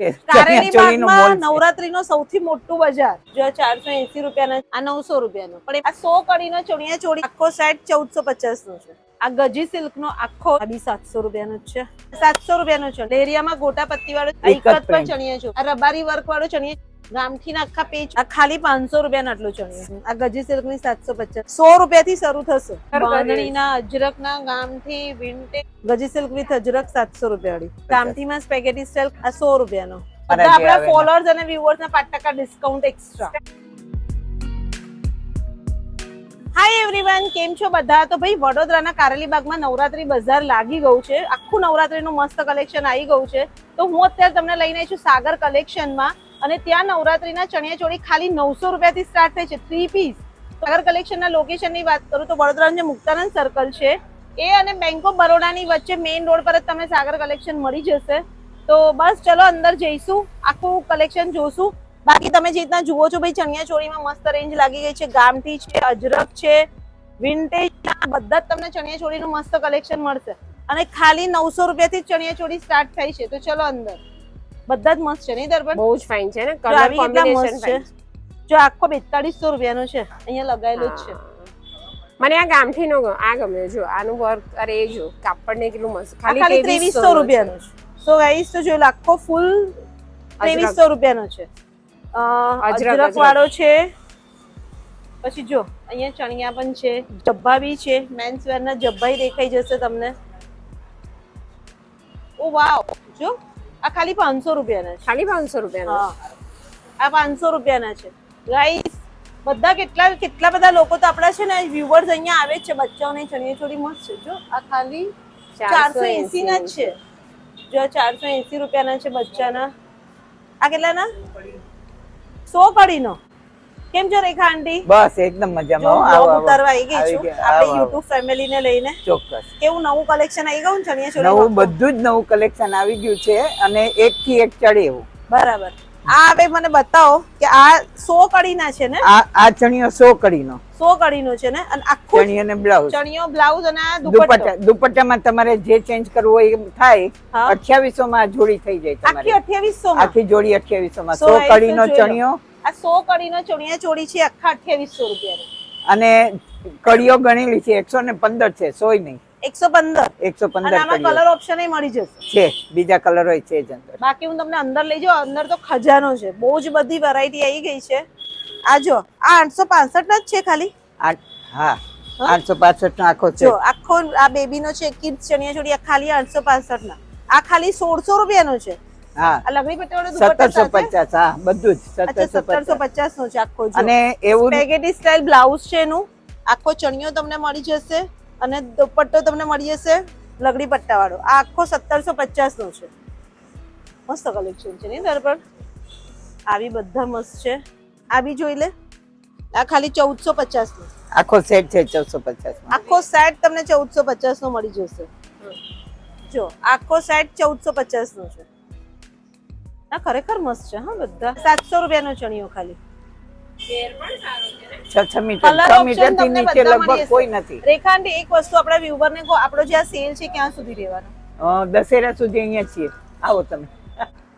કારેલી બાગમાં નવરાત્રીનો સૌથી મોટું બજાર જો 480 રૂપિયાના આ 900 રૂપિયાનો પણ આ 100 કડીનો ચણિયા ચોળી આખો સેટ 1450 નો છે આ ગજી સિલ્ક નો આખો 700 રૂપિયાનો છે 700 રૂપિયાનો છે લેરિયામાં ગોટા પત્તી વાળો એક જ પર ચણિયા ચોળી આ રબારી વર્ક વાળો ચણિયા ગામઠી ના આખા પેજ આ ખાલી 500 રૂપિયાનો આટલો ચણિયો આ ગજી સિલ્ક ની 750 100 રૂપિયાથી શરૂ થશે બાંધણીના અજરકના ગામઠી વિન્ટેજ ગજી સિલ્ક વિથ અજરક 700 રૂપિયાની ગામઠીમાં સ્પેગેટી સિલ્ક આ 100 રૂપિયાનો બધા આપણા ફોલોઅર્સ અને વ્યુઅર્સ ના 5% ડિસ્કાઉન્ટ એક્સ્ટ્રા હાય એવરીવન કેમ છો બધા તો ભાઈ વડોદરાના કારેલી બાગમાં નવરાત્રી બજાર લાગી ગયું છે આખું નવરાત્રીનું મસ્ત કલેક્શન આવી ગયું છે તો હું અત્યારે તમને લઈને આવી છું સાગર કલેક્શનમાં અને ત્યાં નવરાત્રીના ચણિયા ચોળી ખાલી 900 રૂપિયાથી સ્ટાર્ટ થાય છે 3 પીસ સાગર કલેક્શનના લોકેશનની વાત કરું તો વડોદરાનું જે મુક્તાનંદ સર્કલ છે એ અને બેંક ઓફ બરોડાની વચ્ચે મેઇન રોડ પર જ તમને સાગર કલેક્શન મળી જશે તો બસ ચલો અંદર જઈશું આખું કલેક્શન જોશું બાકી તમે જે રીતના જુઓ છો ભાઈ ચણિયા ચોળીમાં મસ્ત રેન્જ લાગી ગઈ છે ગામઠી છે અજરક છે વિન્ટેજ બધા જ તમને ચણિયા ચોળીનું મસ્ત કલેક્શન મળશે અને ખાલી 900 રૂપિયાથી ચણિયા ચોળી સ્ટાર્ટ થાય છે તો ચલો અંદર બધા જ મસ્ત છે નહીં દર્પણ બહુ જ ફાઇન છે ને કલર કોમ્બિનેશન છે જો આખો 4200 રૂપિયાનો છે અહીંયા લગાવેલો જ છે મને આ ગામઠીનો આ ગમ્યો જો આનું વર્ક અરે એ જો કાપડ ને કેટલું મસ્ત ખાલી 2300 રૂપિયાનો છે સો ગાઈસ તો જો આખો ફૂલ 2300 રૂપિયાનો છે અજરક વાળો છે પછી જો અહીંયા ચણિયા પણ છે જબ્બા બી છે મેન્સ વેર ના જબ્બાઈ દેખાઈ જશે તમને ઓ વાવ જો આ ખાલી 500 રૂપિયાના છે ખાલી 500 રૂપિયાના આ 500 રૂપિયાના છે ગાઈસ બધા કેટલા બધા લોકો તો આપણા છે ને વ્યુઅર્સ અહીંયા આવે છે બચ્ચાઓને ચણિયા ચોળી મસ્ત છે જો આ ખાલી 480 ના જ છે જો 480 રૂપિયાના છે બચ્ચાના આ કેટલાના 100 કડીનો કેમ છો રેખા આંટી બસ એકદમ મજામાં આવો ઉતારવા આવી ગઈ છું આપણે YouTube ફેમિલી ને લઈને ચોક્કસ કેવું નવું કલેક્શન આવી ગયું ચણિયા ચોળી નવું બધું જ નવું કલેક્શન આવી ગયું છે અને એક થી એક ચડે એવું બરાબર આ હવે મને બતાવો કે આ 100 કડીના છે ને આ ચણિયો 100 કડીનો 100 કડીનો છે ને અને આખું ચણિયો ને બ્લાઉઝ ચણિયો બ્લાઉઝ અને આ દુપટ્ટામાં તમારે જે ચેન્જ કરવું હોય એમ થાય 2800 માં જોડી થઈ જાય તમારી આખી 2800 માં આખી જોડી 2800 માં 100 કડીનો ચણિયો આ 100 કડીનો ચણિયા ચોળી છે આખા 2800 રૂપિયાનો અને કડીઓ ગણેલી છે 115 છે 100 નહીં 115 અને આમાં કલર ઓપ્શન એ મળી જશે છે બીજા કલર હોય છે જ અંદર બાકી હું તમને અંદર લઈ જાઉં અંદર તો ખજાનો છે બહુ જ બધી વેરાયટી આવી ગઈ છે આ જો આ 865 ના જ છે ખાલી હા 865 નો આખો છે જો આખો આ બેબી નો છે કિડ્સ ચણિયા ચોળી આ ખાલી 865 ના આ ખાલી 1600 રૂપિયાનો છે હા આ લગડી પટ્ટીવાળો દુપટ્ટો 1750 હા બધું જ 1750 નો છે આખો જો અને એવું સ્પેગેટી સ્ટાઇલ બ્લાઉઝ છે એનું આખો ચણિયો તમને મળી જશે અને દુપટ્ટો તમને મળી જશે લગડી પટ્ટા વાળો આ આખો 1750 નો છે મસ્ત કલેક્શન છે ને દર્પણ આવી બધા મસ્ત છે આ બી જોઈ લે આ ખાલી 1450 નો આખો સેટ છે 1450 આખો સેટ તમને 1450 નો મળી જશે જો આખો સેટ 1450 નો છે આ ખરેખર મસ્ત છે હા બધા 700 રૂપિયાનો ચણિયો ખાલી રેખાંડી એક વસ્તુ આપણા વ્યુઅર ને કહો આપણો જે આ સેલ છે ક્યાં સુધી રહેવાનો દશેરા સુધી અહીંયા છીએ આવો તમે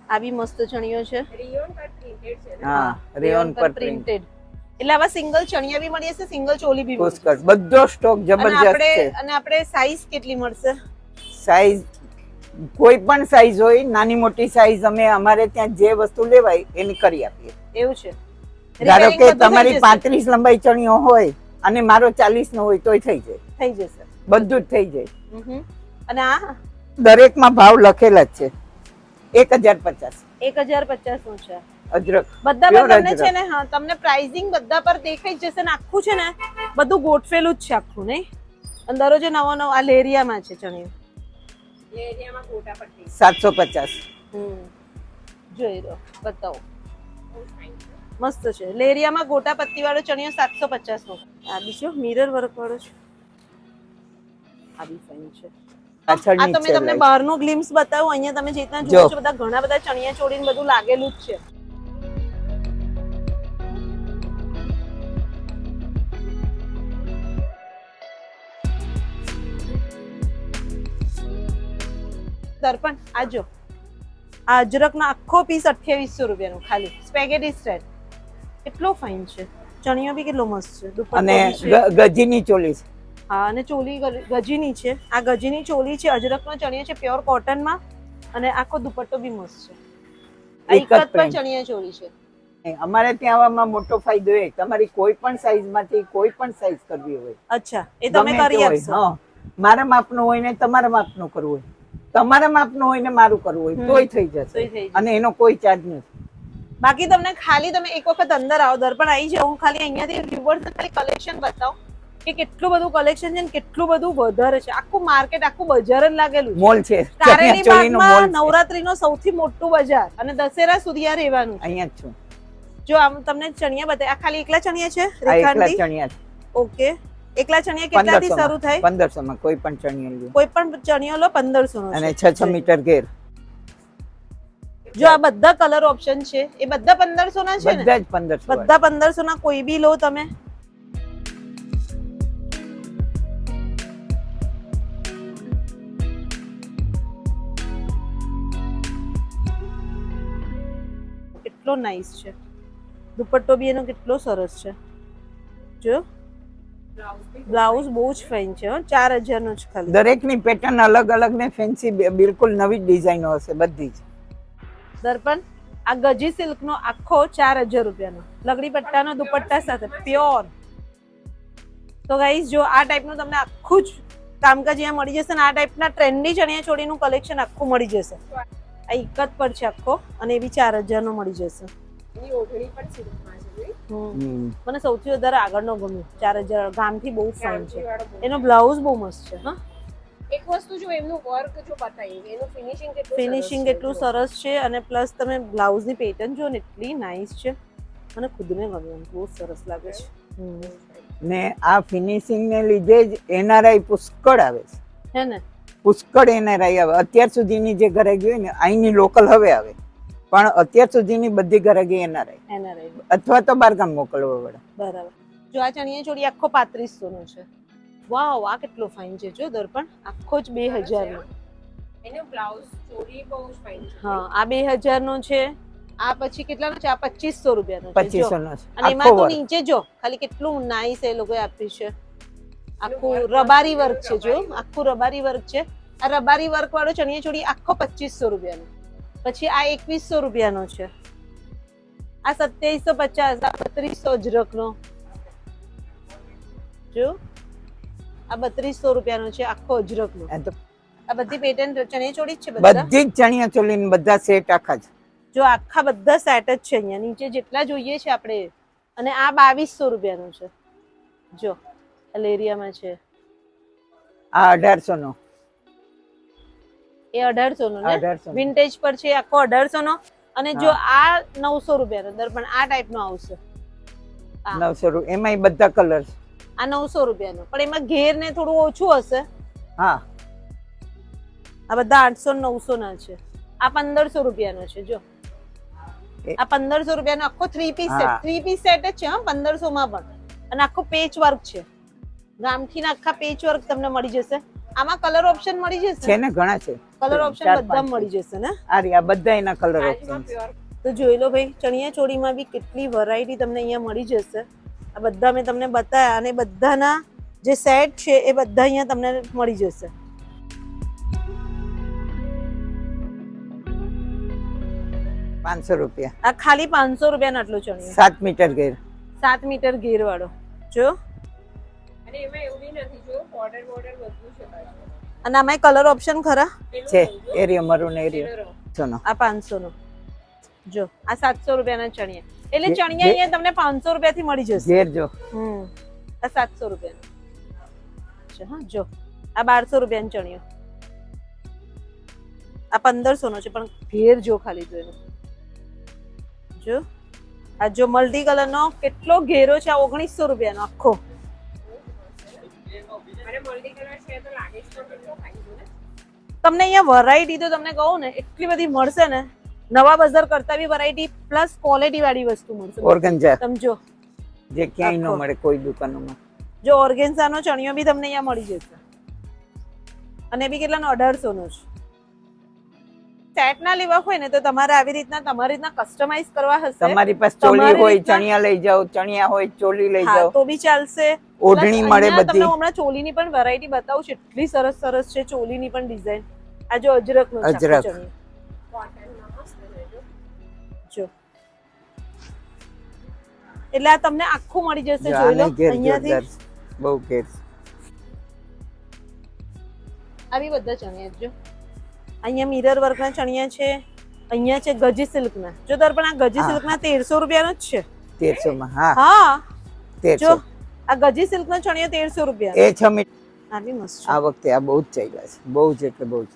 આ બી મસ્ત ચણિયો છે હા રેયોન પર પ્રિન્ટેડ એટલે આવા સિંગલ ચણિયા બી મળી જશે સિંગલ ચોલી બી મળી જશે બધો સ્ટોક જબરજસ્ત છે અને આપણે સાઈઝ કેટલી મળશે સાઈઝ કોઈ પણ સાઈઝ હોય નાની મોટી સાઈઝ અમે અમારે ત્યાં જે વસ્તુ લેવાય એની કરી આપીએ એવું છે ધારો કે તમારી 35 લંબાઈ ચણિયો હોય અને મારો 40 નો હોય તોય થઈ જશે બધું જ થઈ જાય અને આ દરેકમાં ભાવ લખેલા જ છે 1050 નો છે અજરક બધા પર તમને છે ને હા તમને પ્રાઇસિંગ બધા પર દેખાઈ જશે ને આખું છે ને બધું ગોઠવેલું જ છે આખું નહીં અંદરો જે નવો આ લેરિયામાં છે ચણિયો લેરિયામાં ગોટા પટ્ટી 750 જોઈ લો બતાવો મસ્ત છે લેરિયામાં ગોટા પત્તી વાળો ચણિયો 750 નો આ બીજો મિરર વર્ક વાળો છે આ બી ફાઇન છે આ તમે તમને બહારનો ગ્લિમ્સ બતાવું અહીંયા તમે જે રીતના જુઓ છો બધા ઘણા બધા ચણિયા ચોળીને બધું લાગેલું જ છે દર્પણ આ જો આ અજરકનો આખો પીસ 2800 રૂપિયાનો ખાલી સ્પેગેટી સ્ટાઇલ. કેટલો ફાઇન છે. ચણિયો બી કેટલો મસ્ત છે. દુપટ્ટો અને બી છે. ગજીની ચોલી છે. હા, અને ચોલી ગજીની છે. આ ગજીની ચોલી છે, અજરકનો ચણિયો છે પ્યોર કોટનમાં, અને આખો દુપટ્ટો બી મસ્ત છે. આ એક જ ઇકત પર print. ચણિયા ચોલી છે. અમારે ત્યાં આવવામાં મોટો ફાયદો એ તમારી કોઈ પણ સાઈઝ માંથી કોઈ પણ સાઈઝ કરવી હોય અચ્છા, એ તમે ગમે તે કરી હોય, આપશો. હા. મારા માપનું હોય ને તમારા માપનું કરવું હોય, તમારા માપનું હોય ને મારું કરવું હોય તોય થઈ તોય થઈ જશે, જશે. અને એનો કોઈ ચાર્જ નથી. બાકી તમને ખાલી તમે એક વખત અંદર આવો, દર્પણ આવી જાઓ, હું ખાલી અહીંયાથી વ્યુઅર્સ ખાલી કલેક્શન બતાવું કે કેટલું બધું કલેક્શન છે ને કેટલું બધું વધારે છે. આખું માર્કેટ, આખું બજાર જ લાગેલું છે. મોલ છે, કારેલી ચણિયાચોળીનો મોલ બાગમાં છે. નવરાત્રીનો સૌથી મોટું બજાર, અને દશેરા સુધી આ રહેવાનું છે. અહીંયા જ છું. જો આમ તમને ચણિયા બતાવ્યા, આ ખાલી એકલા ચણિયા છે આ એકલા રેખાંડી? ચણિયા છે. ઓકે, એકલા ચણિયા કેટલાથી 1500 શરૂ થાય? 1500 માં કોઈ પણ ચણિયો લ્યો. કોઈ પણ ચણિયો લો 1500 નો અને છે. 6 મીટર ઘેર જો આ બધા કલર ઓપ્શન છે એ બધા 1500 ના છે ને? બધા જ 1500 બધા 1500 ના કોઈ બી લો તમે. કેટલો નાઈસ છે. દુપટ્ટો બી એનો કેટલો સરસ છે. જો બ્લાઉઝ બહુ જ ફાઇન છે. 4000 નો જ ખાલી. દરેકની પેટર્ન અલગ અલગ ને ફેન્સી બિલકુલ નવી ડિઝાઇનો હશે બધી જ. દર્પણ આ ગજી સિલ્ક નો આખો 4000 રૂપિયાનો લગડી પટ્ટાનો દુપટ્ટા સાથે પ્યોર. તો ગાઈઝ જો આ ટાઈપનું તમને આખું જ કામકાજ અહીંયા મળી જશે, ને આ ટાઈપના ટ્રેન્ડી ચણિયા ચોળીનું કલેક્શન આખું મળી જશે. આ ઇકત પર છે આખો, અને એ બી 4000 નો મળી જશે. એની ઓઢણી પણ સિલ્કમાં છે જોઈ. મને સૌથી વધારે આગળનો ગમ્યો 4000. ગામથી બહુ ફાઇન છે. એનો બ્લાઉઝ બહુ મસ્ત છે. હા, એક વસ્તુ જો એમનું વર્ક જો બતાવી, એનું ફિનિશિંગ કેટલું ફિનિશિંગ એટલું સરસ છે, અને પ્લસ તમે બ્લાઉઝની પેટર્ન જો ને એટલી નાઇસ છે. મને ખુદને ગમ્યું, બહુ સરસ લાગે છે. ને આ ફિનિશિંગ ને લીધે જ એનઆરઆઈ પુષ્કળ આવે છે. હે ને? પુષ્કળ એનઆરઆઈ આવે. અત્યાર સુધીની જે ઘરેગી હોય ને અહીંની લોકલ હવે આવે, પણ અત્યાર સુધીની બધી ઘરેગી એનઆરઆઈ એનઆરઆઈ અથવા તો બહારગામ મોકલવા પડે. બરાબર. જો આ ચણિયા ચોળી આખો 3500 નો છે. વાવ, આ કેટલો ફાઇન છે. જો દર્પણ આખો જ 2000 નો. એનો બ્લાઉઝ ચોરી બહુ જ ફાઇન છે. હા, આ 2000 નો છે. આ પછી કેટલાનો છે? આ 2500 રૂપિયાનો છે. 2500 નો છે. અને એમાં તો નીચે જો ખાલી કેટલું નાઈસ એ લોકોએ આપ્યું છે. આખું રબારી વર્ક છે. જો આખું રબારી વર્ક છે. આ રબારી વર્ક વાળો ચણિયા ચોળી આખો 2500 રૂપિયાનો. પછી આ 2100 રૂપિયાનો છે. આ 2750. આ 3200 અજરકનો. જો આ 3200 રૂપિયાનો છે આખો અજરકનો. આ બધી પેટર્ન ચણિયા ચોળી જ છે બધા. બધી જ ચણિયા ચોલી ને બધા સેટ આખા જ. જો આખા બધા સેટ જ છે અહીંયા નીચે જેટલા જોઈએ છે આપણે. અને આ 2200 રૂપિયાનો છે. જો લેરિયામાં છે. આ 1800 નો. એ 1800 નો ને? 1800 વિન્ટેજ પર છે આખો 1800 નો. અને જો આ 900 રૂપિયાનો દર્પણ આ ટાઈપ નો આવશે. 900 રૂપિયા. એમાં બધા કલર છે. આ 900 રૂપિયાનો, પણ એમાં ઘેર ને થોડું ઓછું હશે. હા, આ બધા 800 900 ના છે. આ 1500 રૂપિયાનો છે. જો આ 1500 રૂપિયાનો આખો 3 પીસ સેટ. 3 પીસ સેટ જ છે હા 1500 માં પણ. અને આખો પેચ વર્ક છે. ગામઠી ના આખા પેચ વર્ક તમને મળી જશે. આમાં કલર ઓપ્શન મળી જશે છે ને ઘણા છે. કલર ઓપ્શન બધા મળી જશે ને? આ રહ્યા બધા એના કલર ઓપ્શન. તો જોઈ લો ભાઈ, ચણિયા ચોળીમાં બી કેટલી વેરાયટી તમને અહીંયા મળી જશે. આ બધા મેં તમને બતાવ્યા, અને બધાના જે સેટ છે એ બધા અહીંયા તમને મળી જશે. ₹500. આ ખાલી 500 રૂપિયાનો આટલો ચણિયો. 7 મીટર ઘેર. 7 મીટર ઘેર વાળો. જો અને એમાં એવું બી નથી, જો બોર્ડર બધું છે પાછું. અને આમાં કલર ઓપ્શન ખરા છે. એરિયા મરૂન એરિયા. સોનો. આ 500 નો. જો આ 700 રૂપિયાના ચણિયા. એટલે ચણિયા અહીંયા તમને 500 રૂપિયાથી મળી જશે. ઘેર જો. આ 700 રૂપિયાનો છે. હા જો આ 1200 રૂપિયાનો ચણિયો. આ 1500 નો છે, પણ ઘેર જો ખાલી તો એનો. જો આ જો મલ્ટી કલર નો કેટલો ઘેરો છે. આ 1900 રૂપિયાનો આખો. અને મલ્ટી કલર છે તો લાગે છે કેટલો ફાઇન છે ને. તમને અહીંયા વેરાયટી તો તમને કહું ને એટલી બધી મળશે ને. નવા બજાર કરતા બી વેરાયટી પ્લસ ક્વોલિટી વાળી વસ્તુ મળશે. ઓર્ગન્ઝા સમજો જે ક્યાંય ન મળે કોઈ દુકાનોમાં. જો ઓર્ગેન્ઝા નો ચણિયો બી તમને અહીંયા મળી જશે. અને બી કેટલાનો? 1800 નો છે. સેટ ના લેવા હોય ને તો તમારે આવી રીતના તમારી રીતના કસ્ટમાઇઝ કરવા હશે તમારી પાસે ચોલી તમારી હોય રીતના- ચણિયા લઈ જાઓ, ચણિયા હોય ચોલી લઈ હા જાઓ, તો બી ચાલશે. ઓઢણી Plus મળે અહીંયા તમને બધી. હમણાં ચોલીની પણ વેરાયટી બતાવું છું, એટલી સરસ સરસ છે ચોલીની પણ ડિઝાઇન. આ જો અજરક નો અજરક. કોટનમાં મસ્ત છે જો. જો એટલે આ તમને આખું મળી જશે, જો જોઈ લો આને ઘેર અહીંયાથી જોરદાર, બહુ ઘેર. આવી બધા ચણિયા જો. અહીંયા મિરર વર્કના ચણિયા છે, અહીંયા છે ગજી સિલ્કના. જો દર્પણ આ ગજી હા. સિલ્કના 1300 રૂપિયાનો જ છે. 1300 માં. હા, હા 1300. જો આ ગજી સિલ્કનો ચણિયો 1300 રૂપિયા. એ 6 મીટર આ બી મસ્ત છે. આ વખતે આ બહુ જ ચાલ્યા છે, બહુ જ એટલે બહુ જ.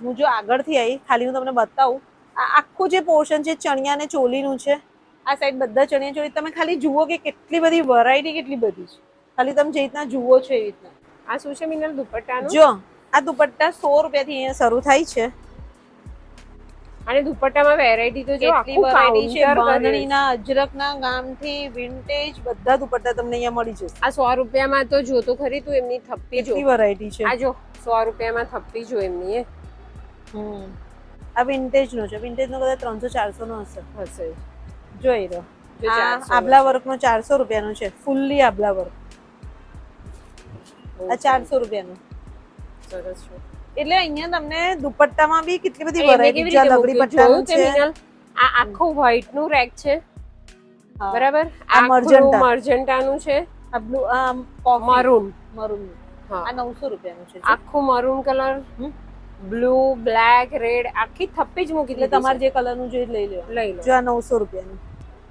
હું જો આગળથી આવી ખાલી હું તમને બતાવું, આ આખું જે પોર્શન છે ચણિયા અને ચોલીનું છે. આ સાઈડ બધા ચણિયા ચોલી તમે ખાલી જુઓ કે કેટલી બધી વેરાયટી કેટલી બધી છે. ખાલી તમે જે રીતના જુઓ છો એ રીતના. આ શું છે મિનલ દુપટ્ટાનું? જો આ દુપટ્ટા 100 રૂપિયાથી અહીંયા શરૂ થાય છે. અને દુપટ્ટામાં વેરાયટી તો જો કેટલી આખું વેરાયટી છે, કાઉન્ટર કરેલું. બાંધણીના, અજરકના, ગામથી, વિન્ટેજ બધા દુપટ્ટા તમને અહીંયા મળી જશે. આ 100 રૂપિયામાં તો જો તો ખરી તું એમની થપ્પી જો. કેટલી વેરાયટી છે. આ જો 100 રૂપિયામાં થપ્પી જો એમની એ આ વિન્ટેજ નો છે, વિન્ટેજ નો કદાચ 300-400 નો હશે. હશે જોઈ લો. જો આ 400 આબલા વર્ક નો 400 રૂપિયાનો છે, ફૂલ્લી આબલા વર્ક. આ 400 રૂપિયાનો. સરસ છે. એટલે અહીંયા તમને દુપટ્ટામાં બી કેટલી બધી એમને વેરાયટી કેવી છે. રીતે લગડી મૂક્યું? પટ્ટાનું જોયું તે છે. મિનલ? આ આખું વ્હાઈટ નું રેક છે હા. બરાબર. આ મર્જન્ટા. મર્જન્ટાનું છે, આ બ્લુ, આ કોફી મરૂન. મરૂન. હા આ 900 રૂપિયાનું છે. આખું મરૂન કલર, હમ. બ્લુ, બ્લેક, રેડ આખી થપ્પી જ મૂકી એટલે દીધી તમારે છે. જે કલર નું જોઈએ લઈ લો. લઈ લો. જો આ 900 રૂપિયાનું.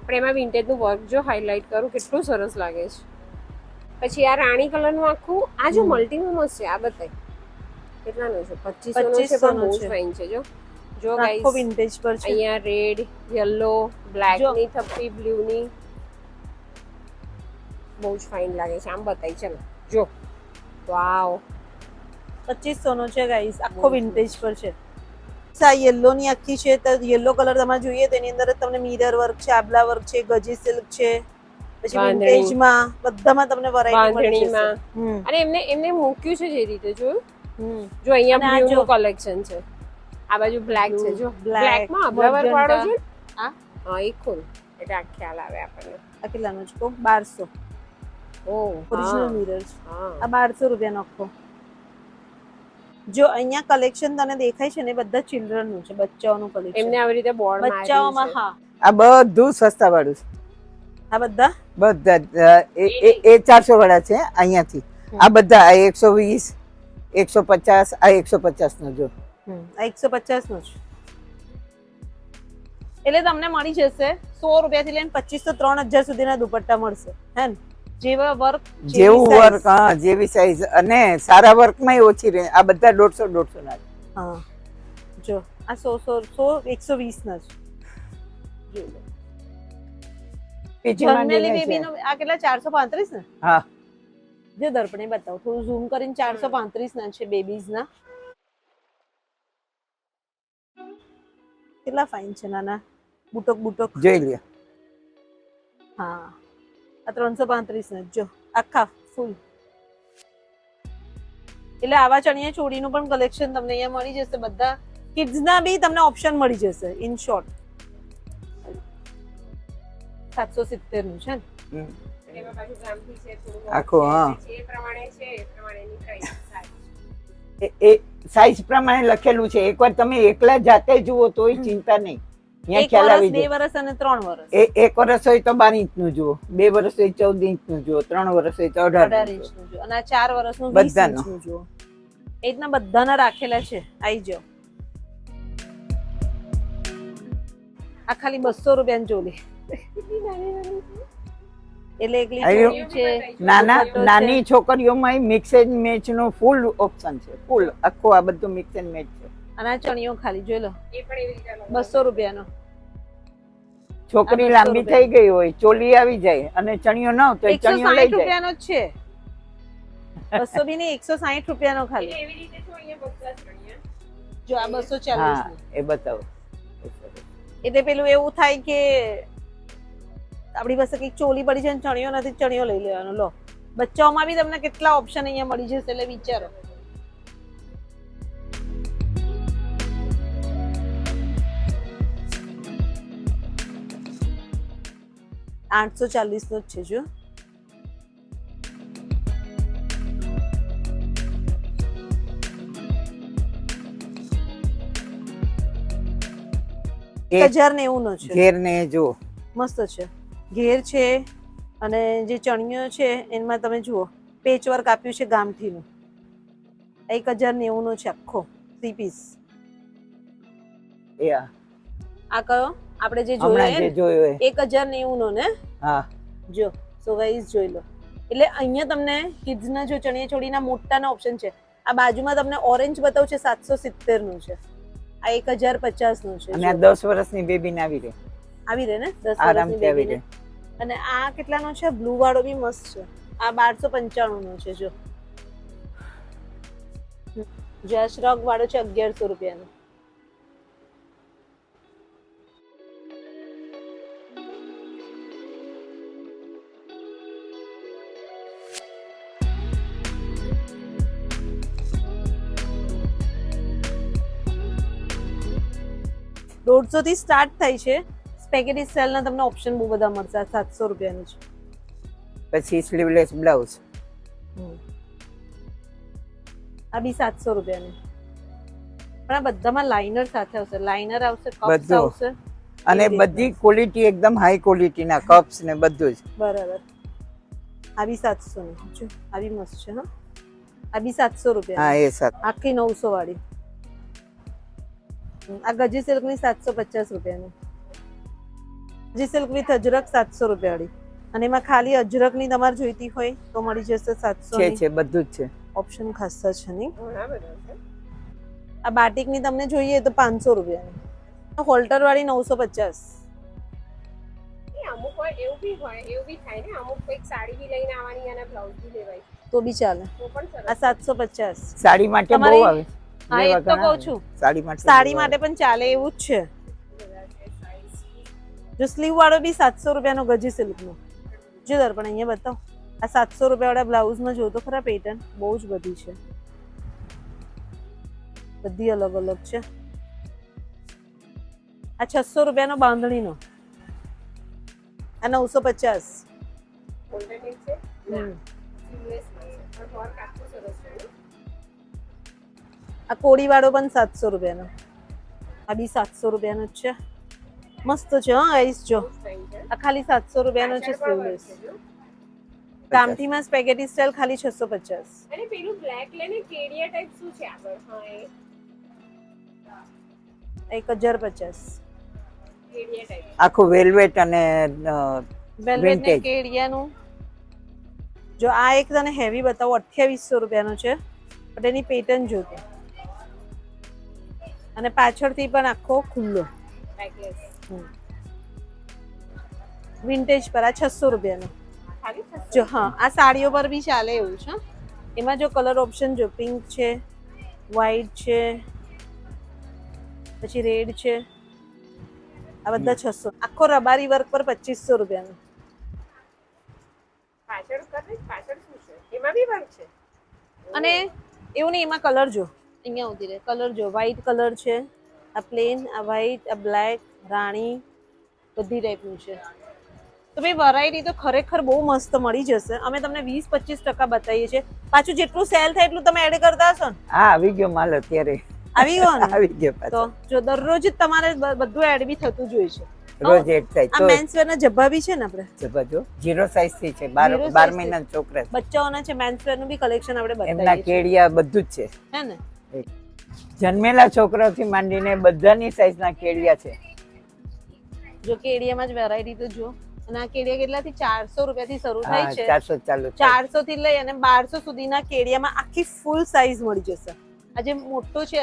પણ એમાં વિન્ટેજ નું વર્ક જો હાઇલાઇટ કરું કેટલું સરસ લાગે છે. પછી આ રાણી કલર નું આખું, આ જો મલ્ટીમાં મસ્ત છે. આ બતાય કેટલાનું છે? 2500 નું છે, પણ બહુ જ ફાઇન છે. જો જો આખો ગાઈસ વિન્ટેજ પર છે. અહીંયા રેડ, યલો, બ્લેક જો. ની થપ્પી, બ્લુ ની બહુ જ ફાઇન લાગે છે. આમ બતાય ચલો જો. વાવ 2500 નો છે ગાઈસ, આખો વિન્ટેજ પર છે. આ યેલો ની આખી છે, તો યેલો કલર તમારે જોઈએ તેની અંદર જ તમને મિરર વર્ક છે, આબલા વર્ક છે, ગજી સિલ્ક છે, પછી બાંધણી. વિન્ટેજ માં બધામાં તમને વેરાયટી મળી જશે. બાંધણીમાં. અને એમને મૂક્યું છે જે રીતે જોયું. હમ. જો અહીંયા અને આ બ્લુ જો. નું કલેક્શન છે, આ બાજુ બ્લેક છે. જો Black, બ્લેક માં આબલા વર્ક વાળો છે. આ હા એ ખોલ એટલે આ ખ્યાલ આવે આપણને. આ કેટલાનો છે? 1200. ઓહ ઓરિજિનલ મિરર છે. હા આ 1200 રૂપિયાનો આખો. જો અહીંયા કલેક્શન તને દેખાય છે ને, બધા ચિલ્ડ્રન નું છે, બચ્ચાઓનું કલેક્શન. એમને આવી રીતે બોર્ડ બચ્ચાઓમાં હા. આ બધું સસ્તા વાળું છે. આ બધા બધા એ 400 વાળા છે અહીંયાથી. આ બધા આ 120, 150, આ 150 નો જો. આ 150 નો છે. એટલે તમને મળી જશે 100 રૂપિયાથી લઈને 2500 3000 સુધીના દુપટ્ટા મળશે. હે ને? જેવા વર્ક જેવું વર્ક, હા જેવી સાઈઝ, અને સારા વર્કમાં ઓછી રહે. આ બધા 150 ના છે. હા જો આ 120 ના છે. જો લો. પીચીમાં જર્નલી છે. બેબી નો આ કેટલા 435 ને? હા જે દર્પણે બતાવો થોડું ઝૂમ કરીને. 435 ના છે બેબીઝ ના. કેટલા ફાઇન છે નાના બુટક બુટક. જોઈ લ્યો. હા આ 335 ના જો આખા ફૂલ. એટલે આવા ચણિયા ચોળીનું પણ કલેક્શન તમને અહીંયા મળી જશે. બધા કિડ્સ ના બી તમને ઓપ્શન મળી જશે. ઇન શોર્ટ 770 નું છે ને? એમાં પાછું ગામથી છે થોડું આખું, હા. એ પ્રમાણે છે, એ પ્રમાણેની પ્રાઇસ એ સાઈઝ પ્રમાણે લખેલું છે. એકવાર તમે એકલા જાતે જુઓ તોય ચિંતા નહીં, અહીંયા 1 ખ્યાલ વર્ષ, આવી 2 જાય. વર્ષ અને 3 વર્ષ. 1 વર્ષ હોય તો 12 ઇંચ નું જુઓ, 2 વર્ષ હોય 14 ઇંચ નું જુઓ, 3 વર્ષ હોય તો 18 18 ઇંચ. ઇંચનું જો. અને આ 4 વર્ષનું 20 બધાનું. ઇંચનું જો. એ રીતના બધાના રાખેલા છે. આઈ જાઓ. આ ખાલી 200 રૂપિયાની ચોલી. એટલે એકલી આયુ. ચોલી છે. નાના દુપટ્ટો છે. નાની છોકરીઓમાં મિક્સ એન્ડ મેચ નો ફૂલ ઓપ્શન છે. ફૂલ આખું આ બધું મિક્સ એન્ડ મેચ છે. અને આ ચણિયો ખાલી જોઈ લો એ પણ એવી રીતે 200 રૂપિયાનો. છોકરી 200 લાંબી રૂપિયા. થઈ ગઈ હોય, ચોલી આવી જાય અને ચણિયો ન હોય તો એ ચણિયો 160 લઈ જાય. રૂપિયાનો જ છે. 200 બી નહીં, 160 રૂપિયાનો ખાલી. એવી રીતે જો અહીંયા બધા ચણિયા જો આ 240 હા નું. એ બતાવો. એટલે પેલું એવું થાય કે આપણી પાસે કઈક ચોલી પડી છે ને ચણિયો નથી, ચણિયો લઈ લેવાનો. લો બચ્ચાઓમાં બી તમને કેટલા ઓપ્શન અહીંયા મળી જશે એટલે વિચારો. 840 નો જ છે જો. એ 1090 નો છે. ઘેર ને જો મસ્ત છે. ઘેર છે અને જે ચણિયો છે એમાં તમે જુઓ પેચવર્ક આપ્યું છે ગામઠીનું. 1090 નો છે આખો 3 પીસ. એ આ આ કયો આપણે જે હમણાં જે જોયો જોયો એ 1090 નો ને. હા જો સો ગાઈસ જોઈ લો. એટલે અહીંયા તમને કિડ્સ ના જો ચણિયા ચોળીના મોટાના ઓપ્શન છે. આ બાજુમાં તમને ઓરેન્જ બતાવું છે 770 નું છે. આ 1050 નું છે. અને આ 10 વર્ષની બેબી ને આવી રહે આવી રહે ને 10 આરામથી વર્ષની આવી બેબીને. રહે. અને આ કેટલાનો છે? બ્લુ વાળો બી મસ્ત છે. આ 1295 નો છે જો. જે શ્રગ વાળો છે 1100 રૂપિયાનો. ₹150 થી સ્ટાર્ટ થાય છે. સ્પેગેટી સ્ટાઇલ ના તમને ઓપ્શન બહુ બધા મળશે. 700 રૂપિયાનું છે. પછી સ્લીવલેસ બ્લાઉઝ આ બી 700 રૂપિયાનું. પણ આ બધામાં લાઇનર સાથે આવશે. લાઇનર આવશે, કપ્સ બધું. આવશે અને બધી ક્વોલિટી એકદમ હાઈ ક્વોલિટી ના કપ્સ ને બધું જ. બરાબર. આ બી 700 નું જો. આ બી મસ્ત છે. હા આ બી 700 રૂપિયા. હા એ સાત આખી 900 વાળી. આ ગજી સિલ્ક ની 750 રૂપિયાની. ગજી સિલ્ક વિથ અજરક 700 રૂપિયા વાળી. અને એમાં ખાલી અજરક ની તમારે જોઈતી હોય તો મળી જશે 700 છે ની. છે બધું જ છે. ઓપ્શન ખાસા છે નહીં. ઘણા બધા છે. આ બાટિક ની તમને જોઈએ તો 500 રૂપિયાની. હોલ્ટર વાળી 950. એ અમુક વાર એવું બી થાય ને, અમુક એક સાડી બી લઈને આવવાની અને બ્લાઉઝ બી લેવાય તો બી ચાલે. તો પણ સરસ. આ 750. સાડી માટે બહુ તમારી- આવે. હા એ લેવા તો ઘણા કહું આવે. છું. સાડી માટે સાડી બહુ માટે પણ ચાલે એવું જ છે. બધા છે size. જો સ્લીવ વાળો બી 700 રૂપિયાનો ગજી સિલ્ક નો. જો દર્પણ અહીંયા બતાવો. આ 700 રૂપિયા વાળા બ્લાઉઝ માં જો તો ખરા પેટર્ન બહુ જ બધી છે. બધી અલગ અલગ છે. આ 600 રૂપિયાનો બાંધણીનો. આ 950. Alternative છે ના seamless માં છે પણ વર્ક આખું સરસ છે ને. આ કોડી વાળો પણ 700 રૂપિયાનો. આ બી 700 રૂપિયાનો જ છે. મસ્ત છે હા ગાઈસ જો. બહુ fine છે. આ ખાલી 700 રૂપિયાનો છે પાછળ પણ work સ્લીવલેસ. છે જો. કામઠીમાં સ્પેગેટી સ્ટાઇલ ખાલી 650. અને પેલું બ્લેક લઈને કેડિયા ટાઈપ શું છે આગળ? હા એ 1050. કેડિયા ટાઈપ. આખું વેલ્વેટ અને વેલ્વેટ ને Vintage. કેડિયાનું. જો આ એક તને હેવી બતાવો 2800 રૂપિયાનો છે. પણ એની પેટર્ન જોતો. અને પાછળથી પણ આખો ખુલ્લો. બેકલેસ. વિન્ટેજ પર આ 600 રૂપિયાનો. ખાલી 600. જો હા આ સાડીઓ પર બી ચાલે એવું છે. એમાં જો કલર ઓપ્શન જો પિંક છે, વ્હાઈટ છે, પછી રેડ છે. આ બધા 600. આખો રબારી વર્ક પર 2500 રૂપિયાનો. પાછળ શું છે? એમાં બી વર્ક છે. અને એવું નહીં એમાં કલર જો અહીંયા ઉધી રહે કલર જો વ્હાઈટ કલર છે. આ પ્લેન, આ વ્હાઈટ, આ બ્લેક, રાણી બધી ટાઈપનું છે. તો ભાઈ વેરાયટી તો ખરેખર બહુ મસ્ત મળી જશે. અમે તમને 20-25% બતાવીએ છીએ. પાછું જેટલું સેલ થાય એટલું તમે એડ કરતા હશો ને. હા આવી ગયો માલ અત્યારે આવી ગયો ને આવી ગયો તો પાછો. જો દરરોજ જ તમારે બધું એડ બી થતું જ હોય છે. રોજ એડ થાય આ તો મેન્સ વેર ના જબ્બા બી છે ને આપણે જબરજો 0 સાઈઝ થી છે Zero 12 size મહિના છોકરા છે. બચ્ચાઓના છે મેન્સ વેર નું બી કલેક્શન આપણે એમના બતાવીએ છીએ કેડિયા બધું જ છે. હે ને. જન્મેલા છોકરાઓથી માંડીને બધાની સાઈઝના કેડિયા છે. જો કેડિયામાં જ વેરાયટી તો જો. અને આ કેડિયા કેટલાથી 400 રૂપિયાથી શરૂ હા થાય છે. 400 ચાલુ થાય. 400 થી લઈ અને 1200 સુધીના કેડિયામાં આખી ફૂલ સાઈઝ મળી જશે. આ જે મોટો છે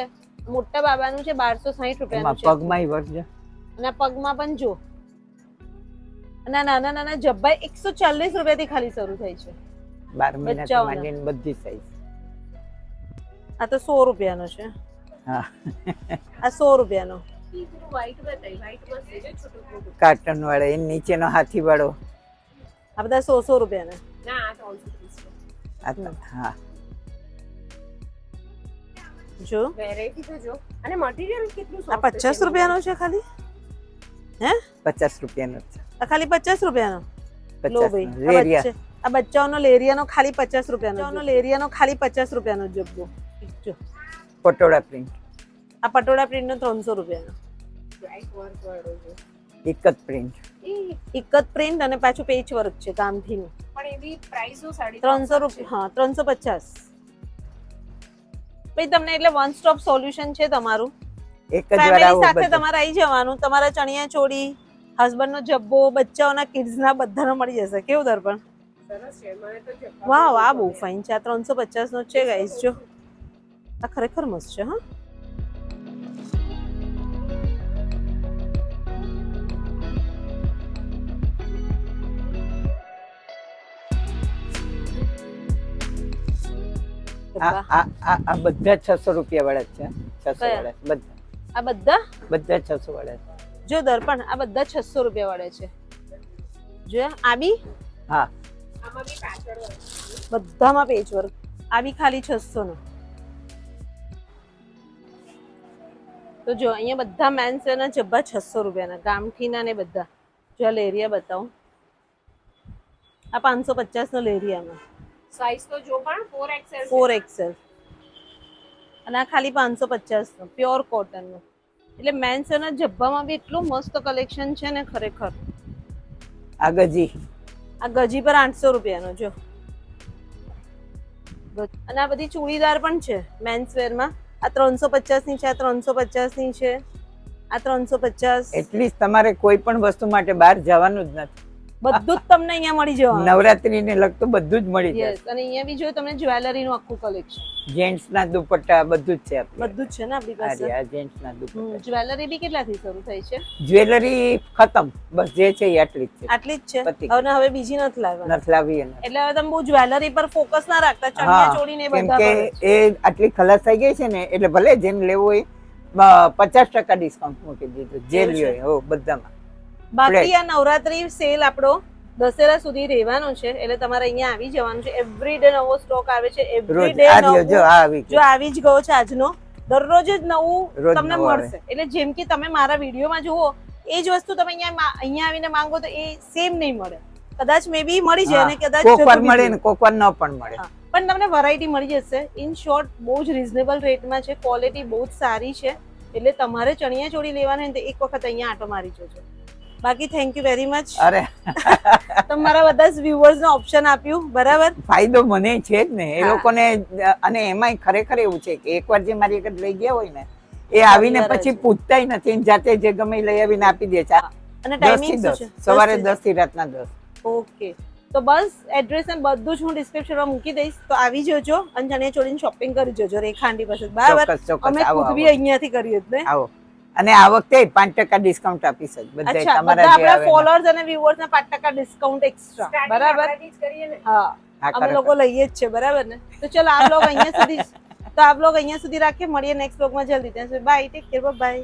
મોટા બાબાનું છે 1260 રૂપિયાનું એમાં છે. પગમાંય વર્ક છે. અને આ પગમાં પણ જો. અને આ નાના નાના જબ્બા 140 રૂપિયાથી ખાલી શરૂ થાય છે. 12 મહિનાથી બચ્ચાઓના. માંડીને બધી સાઈઝ. આ તો 100 રૂપિયાનો છે. હા આ 100 રૂપિયાનો. ઈ પેલું white બતાવી. white માં છે જો છોટું મોટું. કાર્ટન વાળો એ નીચેનો હાથી વાળો. આ બધા 100 રૂપિયાના. ના આ 330 છે. આ તો હા જો વેરાયટી તો જો. અને મટીરીયલ કેટલું આ soft છે 50 રૂપિયાનો છે ખાલી. હે 50 રૂપિયાનો છે. આ ખાલી 50 રૂપિયાનો. લો 50 ભાઈ નો લેરિયા. આ બચ્ચાઓનો લેરિયાનો ખાલી 50 રૂપિયાનો લેરિયાનો ખાલી 50 રૂપિયાનો જબ્બો જો પટોળા પ્રિન્ટ, આ પટોળા પ્રિન્ટનો 300 રૂપિયાનો બ્રાઇટ વર્ક વાળો છે. એક જ પ્રિન્ટ. એક જ પ્રિન્ટ અને પાછું પેચ વર્ક છે કામથીનું. પણ એવી પ્રાઇસ નો 300 રૂપિયા, હા 350. ભાઈ તમને એટલે વન સ્ટોપ સોલ્યુશન છે તમારું. એક જ વાર ફેમિલી આવો સાથે બધું. તમારે આવી જવાનું. તમારા ચણિયા ચોળી, હસબન્ડ નો જબ્બો, બચ્ચાઓના કિડ્સ ના બધાનો મળી જશે. કેવું દર્પણ? સરસ છે. મને તો જબ્બા વાહ બહુ આ બહુ ગમે. ફાઇન છે. આ 350 નો છે ગાઈસ. જો આ ખરેખર મસ્ત છે. હા આ બધા 600 રૂપિયા વાળા જ છે. 600 કયા? વાળા બધા, આ બધા બધા 600 વાળા છે. જો દર્પણ આ બધા 600 રૂપિયા વાળા છે. જો આ બી હા, આમાં બી પાછળ વર્ક. બધામાં પેચ વર્ક. આ બી ખાલી 600 નો. તો જો અહીંયા બધા મેન્સ વેરના જબ્બા 600 રૂપિયાના, ગામઠીના ને બધા. જો આ લેરિયા બતાવું, આ 550 નો લેરિયામાં, સાઈઝ તો જો પણ 4XL છે. 4XL. અને આ ખાલી 550 નો પ્યોર કોટન નો. એટલે મેન્સ વેરના જબ્બામાં બી એટલું મસ્ત કલેક્શન છે ને ખરેખર. આ ગજી આ ગજી પર 800 રૂપિયાનો જો. અને આ બધી ચૂડીદાર પણ છે મેન્સ વેરમાં. આ 350 ની છે, આ 350 ની છે, આ 350. એટલીસ્ટ તમારે કોઈ પણ વસ્તુ માટે બહાર જવાનું જ નથી. બધું જ તમને અહીંયા મળી જવાનું. નવરાત્રીને લગતું બધું જ મળી જાય. યસ. અને અહીંયા બી જો તમને જ્વેલરીનું આખું કલેક્શન. જેન્ટ્સ ના દુપટ્ટા બધું જ છે આપણે. બધું જ છે ને આપણી પાસે. આ જેન્ટ્સ ના દુપટ્ટા. જ્વેલરી બી કેટલાથી શરૂ થાય છે? જ્વેલરી ખતમ, બસ જે છે એ આટલી જ છે. આટલી જ છે. પતી. હવે બીજી નથી લાવવાની. નથી લાવી એને. એટલે હવે તમે બહુ જ્વેલરી પર ફોકસ ના રાખતા, ચણિયા ચોળી ને એ કેમ બધા કે પર. એ આટલી ખલાસ થઈ ગઈ છે ને, એટલે ભલે જેને લેવું હોય 50% ડિસ્કાઉન્ટ મૂકી દીધું. જે એવું છે? લ્યો હો બધામાં. બાકી આ નવરાત્રી સેલ આપણો દશેરા સુધી રહેવાનો છે. એટલે તમારે અહીંયા આવી જવાનું છે. એવરી ડે નવો સ્ટોક આવે છે. એવરી રોજ ડે આ લ્યો, જો આ આવી જો આવી જ ગયો છે આજનો. દરરોજ જ નવું રોજ તમને નવું આવે. મળશે. એટલે જેમ કે તમે મારા વિડીયોમાં જુઓ એ જ વસ્તુ તમે અહીંયા આવીને માંગો તો એ સેમ નહીં મળે. કદાચ મે બી મળી જાય અને કદાચ કોક વાર જતું બી મળે રહે. ને કોક વાર ન પણ મળે. હા. પણ તમને વેરાયટી મળી જશે. ઇન શોર્ટ બહુ જ રીઝનેબલ રેટમાં છે. ક્વોલિટી બહુ જ સારી છે. એટલે તમારે ચણિયા ચોળી લેવાના હોય ને તો એક વખત અહીંયા આટો મારી જજો. બાકી થેન્ક યુ વેરી મચ. અરે તમારા બધા વ્યુઅર્સ ને ઓપ્શન આપ્યું. બરાબર. ફાયદો મને છે જ ને એ હા. લોકોને. અને એમાંય ખરેખર એવું છે કે એકવાર જે મારી આગળ લઈ ગયા હોય ને, એ આવીને બરાબર પછી છે. પૂછતાય નથી, એને જાતે જે ગમે એ લઈ આવીને આપી દે છે. અને 10 ટાઈમિંગ થી શું 10, છે? સવારે 10 10 થી રાતના 10. ઓકે. તો બસ એડ્રેસ ને બધું જ હું ડિસ્ક્રિપ્શનમાં મૂકી દઈશ. તો આવી જજો અને ચણિયા ચોળીની શોપિંગ કરી જજો રેખા આંટી પાસે. બરાબર. ચોક્કસ, ચોક્કસ. અમે આવો, ખુદ બી આવો. અહીંયાથી કરીએ જ ને. આવો. અને આ વખતે 5% ડિસ્કાઉન્ટ આપીશ જ બધા અચ્છા, તમારા બધા જે આપણા આવે ને. ફોલોઅર્સ અને વ્યુઅર્સ ને 5% ડિસ્કાઉન્ટ એક્સ્ટ્રા. Starting બરાબર. આપણાથી જ કરીએ ને. હા. હા, અમે ખરેખર. લોકો લઈએ જ છે. બરાબર ને? તો ચલો આ બ્લોગ અહીંયા સુધી રાખીએ. મળીએ નેક્સ્ટ બ્લોગમાં જલ્દી. ત્યાં સુધી બાય, ટેક કેર, બાય.